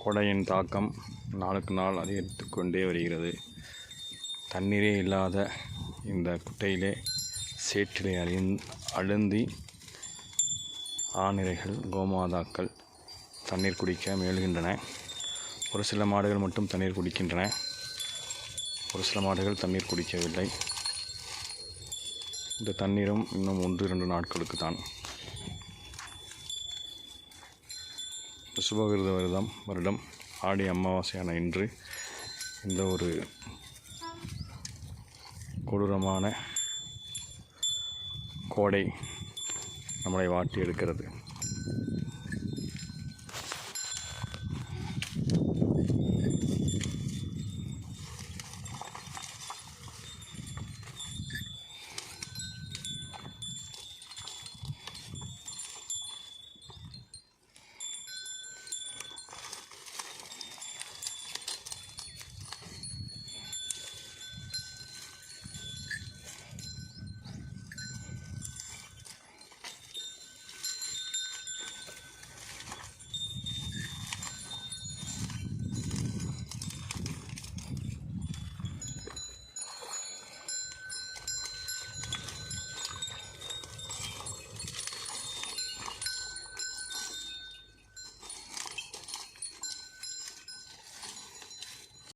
கோடையின் தாக்கம் நாளுக்கு நாள் அதிகரித்து கொண்டே வருகிறது. தண்ணீரே இல்லாத இந்த குட்டையிலே சேற்றிலே அழுந்தி ஆநிரைகள் கோமாதாக்கள் தண்ணீர் குடிக்க முயல்கின்றன. ஒரு சில மாடுகள் மட்டும் தண்ணீர் குடிக்கின்றன, ஒரு சில மாடுகள் தண்ணீர் குடிக்கவில்லை. இந்த தண்ணீரும் இன்னும் 1-2 நாட்களுக்கு தான். சுபகிருத வருடம் ஆடி அமாவாசையான இன்று இந்த ஒரு கொடூரமான கோடை நம்மளை வாட்டி எடுக்கிறது.